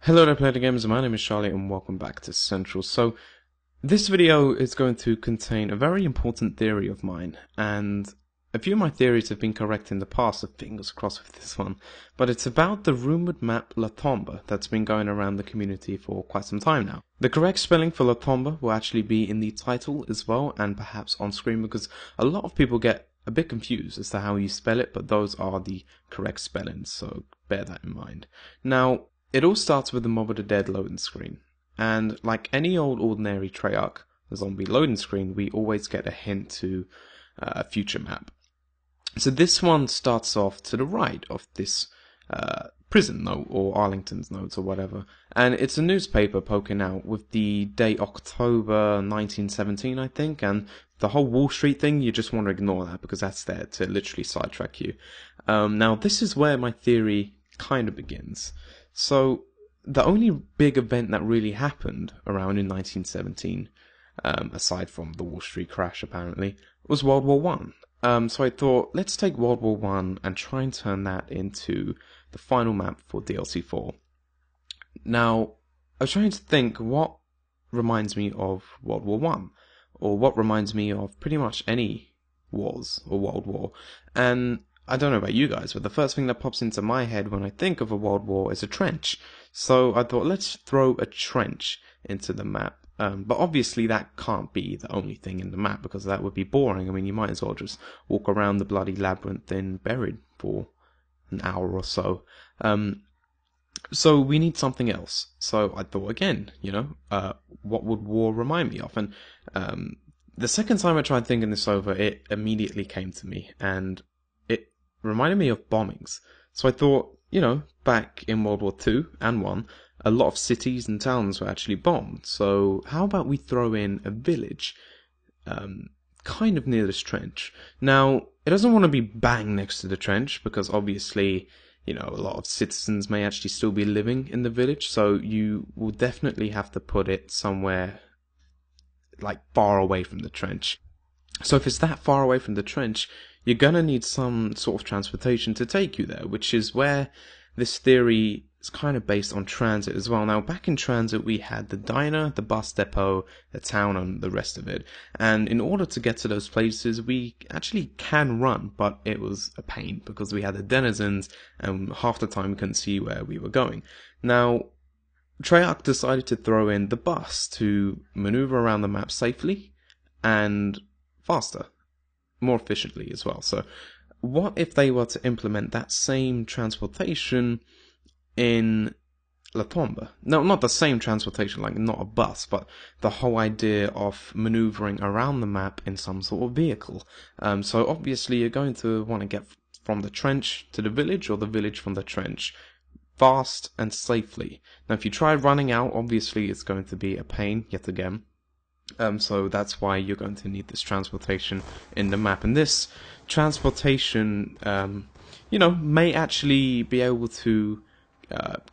Hello there, Player Gamers. My name is Charlie, and welcome back to Central. So, this video is going to contain a very important theory of mine, and a few of my theories have been correct in the past, so fingers crossed with this one. But it's about the rumored map La Tombe that's been going around the community for quite some time now. The correct spelling for La Tombe will actually be in the title as well, and perhaps on screen, because a lot of people get a bit confused as to how you spell it, but those are the correct spellings, so bear that in mind. Now, it all starts with the Mob of the Dead loading screen, and like any old ordinary Treyarch zombie loading screen, we always get a hint to a future map. So this one starts off to the right of this prison note, or Arlington's notes, or whatever, and it's a newspaper poking out with the date October 1917, I think, and the whole Wall Street thing, you just want to ignore that, because that's there to literally sidetrack you. Now, this is where my theory kind of begins. So, the only big event that really happened around in 1917, aside from the Wall Street crash apparently, was World War One. So I thought, let's take World War One and try and turn that into the final map for DLC4. Now, I was trying to think what reminds me of World War One, or what reminds me of pretty much any wars or World War, and I don't know about you guys, but the first thing that pops into my head when I think of a world war is a trench. So I thought, let's throw a trench into the map. But obviously that can't be the only thing in the map, because that would be boring. I mean, you might as well just walk around the bloody labyrinth and buried for an hour or so. So we need something else. So I thought again, what would war remind me of? And the second time I tried thinking this over, it immediately came to me, and reminded me of bombings. So I thought, back in World War II and One, a lot of cities and towns were actually bombed. So how about we throw in a village, kind of near this trench? Now, it doesn't want to be bang next to the trench, because obviously, a lot of citizens may actually still be living in the village. So you will definitely have to put it somewhere, like, far away from the trench. So if it's that far away from the trench, you're gonna need some sort of transportation to take you there, which is where this theory is kind of based on transit as well. Now, back in transit, we had the diner, the bus depot, the town, and the rest of it. And in order to get to those places, we actually can run, but it was a pain, because we had the denizens, and half the time we couldn't see where we were going. Now, Treyarch decided to throw in the bus to maneuver around the map safely and faster, more efficiently as well. So what if they were to implement that same transportation in La Tombe? No, not the same transportation, like not a bus, but the whole idea of maneuvering around the map in some sort of vehicle. So obviously you're going to want to get from the trench to the village, or the village from the trench, fast and safely. Now if you try running out, obviously it's going to be a pain yet again. So that's why you're going to need this transportation in the map. And this transportation, may actually be able to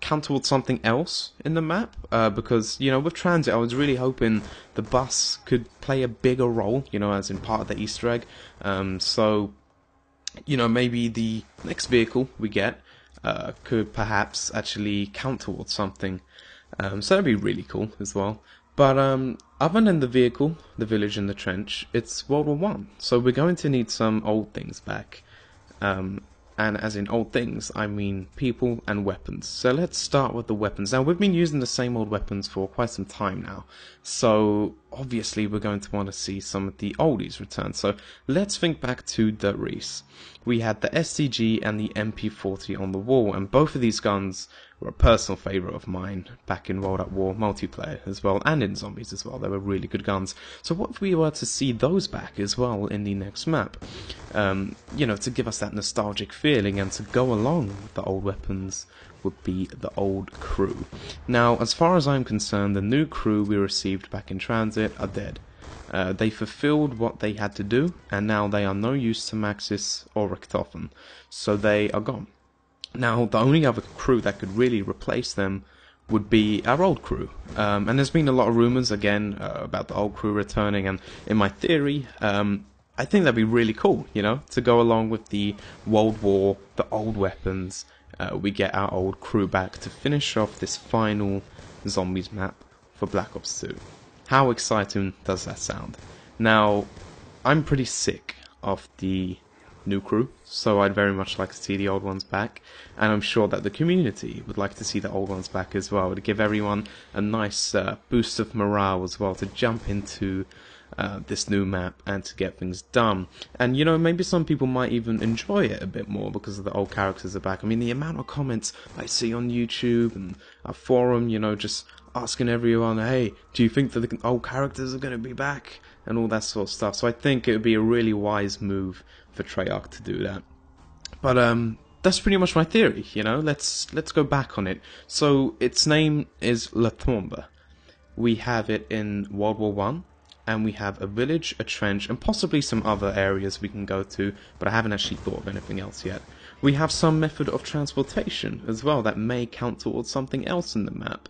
count towards something else in the map. Because, with transit, I was really hoping the bus could play a bigger role, as in part of the Easter egg. So, maybe the next vehicle we get could perhaps actually count towards something. So that'd be really cool as well. But other than the vehicle, the village, and the trench, it's World War One. So we're going to need some old things back. And as in old things, I mean people and weapons. So let's start with the weapons. Now, we've been using the same old weapons for quite some time now. So obviously we're going to want to see some of the oldies return. So let's think back to the Reese. We had the STG and the MP40 on the wall, and both of these guns were a personal favourite of mine back in World at War multiplayer as well, and in Zombies as well. They were really good guns. So what if we were to see those back as well in the next map? To give us that nostalgic feeling, and to go along with the old weapons would be the old crew. Now, as far as I'm concerned, the new crew we received back in transit are dead. They fulfilled what they had to do, and now they are no use to Maxis or Richtofen, so they are gone. Now, the only other crew that could really replace them would be our old crew. And there's been a lot of rumours, again, about the old crew returning, and in my theory, I think that'd be really cool, to go along with the World War, the old weapons, we get our old crew back to finish off this final zombies map for Black Ops 2. How exciting does that sound? Now, I'm pretty sick of the new crew, so I'd very much like to see the old ones back, and I'm sure that the community would like to see the old ones back as well, to give everyone a nice boost of morale as well, to jump into this new map and to get things done. And you know, maybe some people might even enjoy it a bit more because of the old characters are back. I mean, the amount of comments I see on YouTube and a forum, you know, just asking everyone, hey, do you think that the old characters are going to be back? And all that sort of stuff. So I think it would be a really wise move for Treyarch to do that. But that's pretty much my theory, you know. Let's go back on it. So its name is Tombeau. We have it in World War One, and we have a village, a trench, and possibly some other areas we can go to, but I haven't actually thought of anything else yet. We have some method of transportation as well that may count towards something else in the map.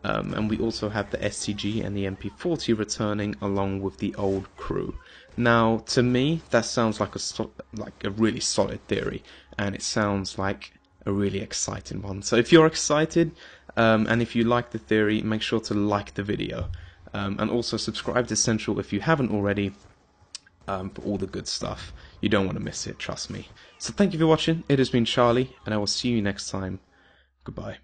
And we also have the STG and the MP40 returning along with the old crew. Now, to me, that sounds like a really solid theory, and it sounds like a really exciting one. So if you're excited, and if you like the theory, make sure to like the video. And also subscribe to Central if you haven't already, for all the good stuff. You don't want to miss it, trust me. So thank you for watching. It has been Charlie, and I will see you next time. Goodbye.